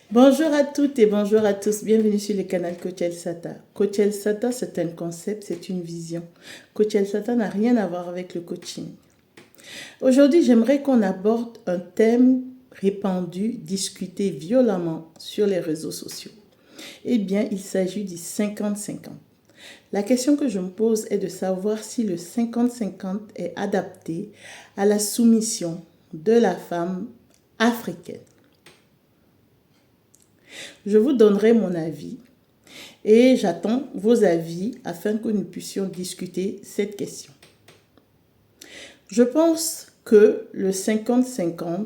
Bonjour à toutes et bonjour à tous. Bienvenue sur le canal Coach El Sata. Coach El Sata, c'est un concept, c'est une vision. Coach El Sata n'a rien à voir avec le coaching. Aujourd'hui, j'aimerais qu'on aborde un thème répandu, discuté violemment sur les réseaux sociaux. Eh bien, il s'agit du 50-50. La question que je me pose est de savoir si le 50-50 est adapté à la soumission de la femme africaine. Je vous donnerai mon avis et j'attends vos avis afin que nous puissions discuter cette question. Je pense que le 50-50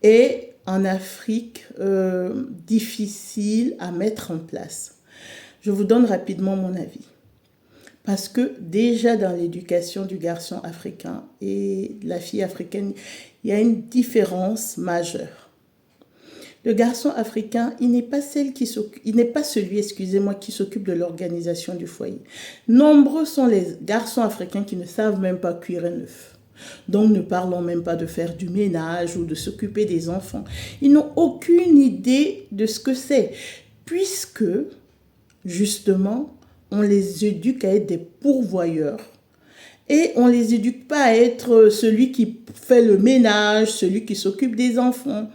est en Afrique difficile à mettre en place. Je vous donne rapidement mon avis. Parce que déjà dans l'éducation du garçon africain et de la fille africaine, il y a une différence majeure. Le garçon africain, il n'est pas celui, qui s'occupe de l'organisation du foyer. Nombreux sont les garçons africains qui ne savent même pas cuire un œuf. Donc ne parlons même pas de faire du ménage ou de s'occuper des enfants. Ils n'ont aucune idée de ce que c'est, puisque justement, on les éduque à être des pourvoyeurs. Et on ne les éduque pas à être celui qui fait le ménage, celui qui s'occupe des enfants.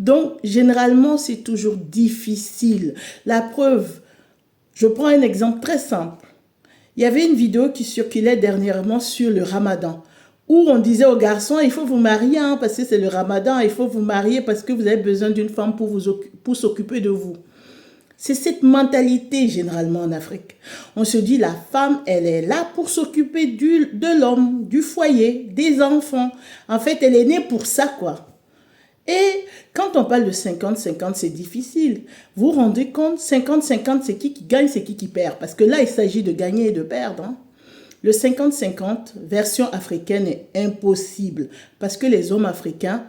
Donc, généralement, c'est toujours difficile. La preuve, je prends un exemple très simple. Il y avait une vidéo qui circulait dernièrement sur le Ramadan, où on disait aux garçons, il faut vous marier, parce que c'est le Ramadan, il faut vous marier parce que vous avez besoin d'une femme pour s'occuper de vous. C'est cette mentalité généralement en Afrique. On se dit la femme, elle est là pour s'occuper de l'homme, du foyer, des enfants. En fait, elle est née pour ça, quoi. Et quand on parle de 50-50, c'est difficile. Vous vous rendez compte, 50-50, c'est qui gagne, c'est qui perd. Parce que là, il s'agit de gagner et de perdre. Le 50-50, version africaine, est impossible. Parce que les hommes africains,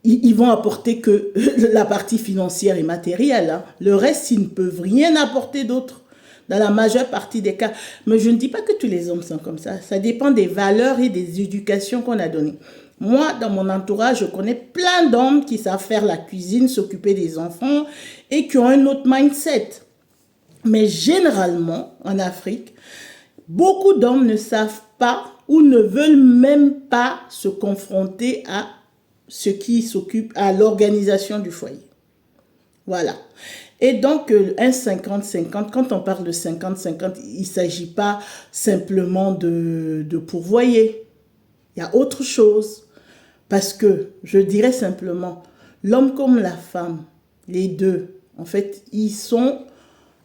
ils vont apporter que la partie financière et matérielle. Le reste, ils ne peuvent rien apporter d'autre dans la majeure partie des cas. Mais je ne dis pas que tous les hommes sont comme ça. Ça dépend des valeurs et des éducations qu'on a données. Moi, dans mon entourage, je connais plein d'hommes qui savent faire la cuisine, s'occuper des enfants et qui ont un autre mindset. Mais généralement, en Afrique, beaucoup d'hommes ne savent pas ou ne veulent même pas se confronter à ce qui s'occupe à l'organisation du foyer. Voilà. Et donc, un 50-50, quand on parle de 50-50, il ne s'agit pas simplement de pourvoyer. Il y a autre chose. Parce que, je dirais simplement, l'homme comme la femme, les deux, en fait, ils sont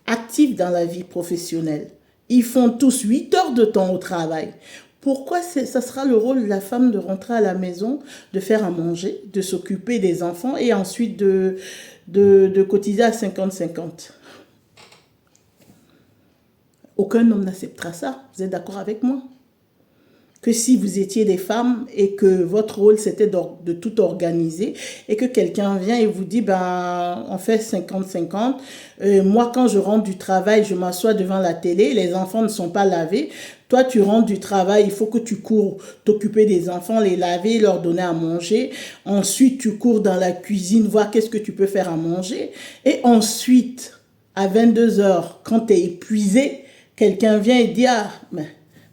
actifs dans la vie professionnelle. Ils font tous 8 heures de temps au travail. Pourquoi ça sera le rôle de la femme de rentrer à la maison, de faire à manger, de s'occuper des enfants et ensuite de cotiser à 50-50? Aucun homme n'acceptera ça. Vous êtes d'accord avec moi? Que si vous étiez des femmes et que votre rôle c'était de tout organiser et que quelqu'un vient et vous dit ben on fait 50-50, moi quand je rentre du travail je m'assois devant la télé, les enfants ne sont pas lavés, toi tu rentres du travail, il faut que tu cours t'occuper des enfants, les laver, leur donner à manger, ensuite tu cours dans la cuisine voir qu'est-ce que tu peux faire à manger et ensuite à 22 heures quand tu es épuisé, quelqu'un vient et dit ah mais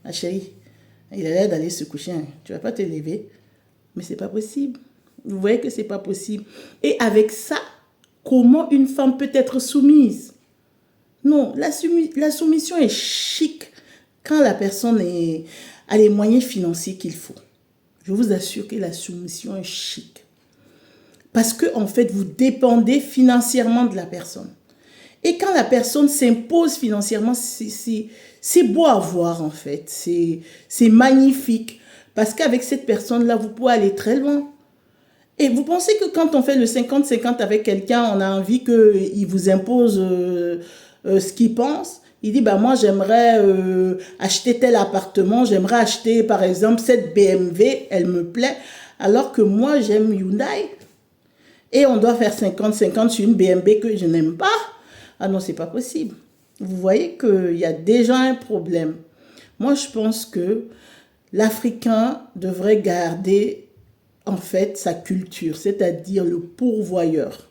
ma chérie, il a l'air d'aller se coucher. Tu ne vas pas te lever. Mais ce n'est pas possible. Vous voyez que ce n'est pas possible. Et avec ça, comment une femme peut être soumise? Non, la soumission est chic quand la personne a les moyens financiers qu'il faut. Je vous assure que la soumission est chic. Parce que, en fait, vous dépendez financièrement de la personne. Et quand la personne s'impose financièrement, c'est beau à voir en fait. C'est magnifique. Parce qu'avec cette personne-là, vous pouvez aller très loin. Et vous pensez que quand on fait le 50-50 avec quelqu'un, on a envie qu'il vous impose ce qu'il pense? Il dit, bah, moi j'aimerais acheter tel appartement, j'aimerais acheter par exemple cette BMW, elle me plaît. Alors que moi j'aime Hyundai. Et on doit faire 50-50 sur une BMW que je n'aime pas. Ah non, c'est pas possible. Vous voyez qu'il y a déjà un problème. Moi, je pense que l'Africain devrait garder en fait sa culture, c'est-à-dire le pourvoyeur.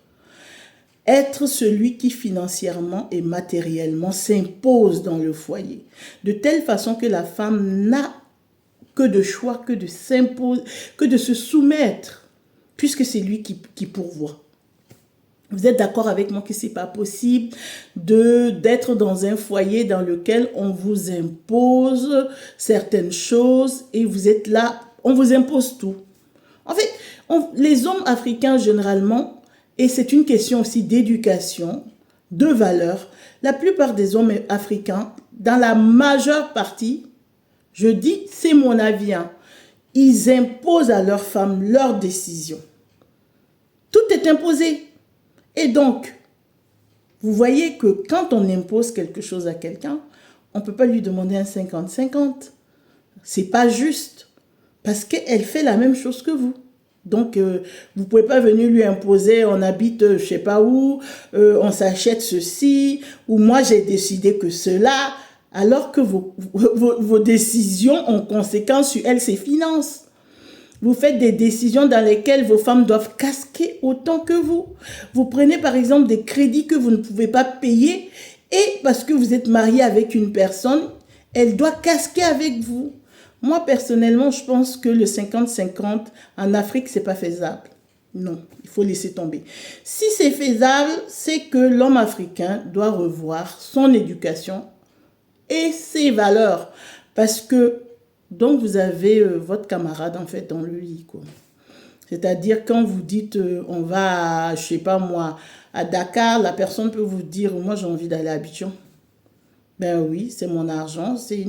être celui qui financièrement et matériellement s'impose dans le foyer, de telle façon que la femme n'a que de choix, que de s'imposer, que de se soumettre, puisque c'est lui qui pourvoit. Vous êtes d'accord avec moi que c'est pas possible d'être dans un foyer dans lequel on vous impose certaines choses et vous êtes là, on vous impose tout. En fait, les hommes africains généralement, et c'est une question aussi d'éducation, de valeurs, la plupart des hommes africains, dans la majeure partie, je dis, c'est mon avis, hein, ils imposent à leurs femmes leurs décisions. Tout est imposé. Et donc, vous voyez que quand on impose quelque chose à quelqu'un, on ne peut pas lui demander un 50-50. C'est pas juste. Parce qu'elle fait la même chose que vous. Donc, vous ne pouvez pas venir lui imposer, on habite je ne sais pas où, on s'achète ceci, ou moi j'ai décidé que cela, alors que vos décisions ont conséquence sur elle, ses finances. Vous faites des décisions dans lesquelles vos femmes doivent casquer autant que vous. Vous prenez par exemple des crédits que vous ne pouvez pas payer et parce que vous êtes marié avec une personne, elle doit casquer avec vous. Moi, personnellement, je pense que le 50-50 en Afrique, ce n'est pas faisable. Non, il faut laisser tomber. Si c'est faisable, c'est que l'homme africain doit revoir son éducation et ses valeurs. Parce que donc, vous avez votre camarade, en fait, dans le lit, quoi. C'est-à-dire, quand vous dites, on va, je ne sais pas moi, à Dakar, la personne peut vous dire, moi, j'ai envie d'aller à Abidjan. Ben oui, c'est mon argent, c'est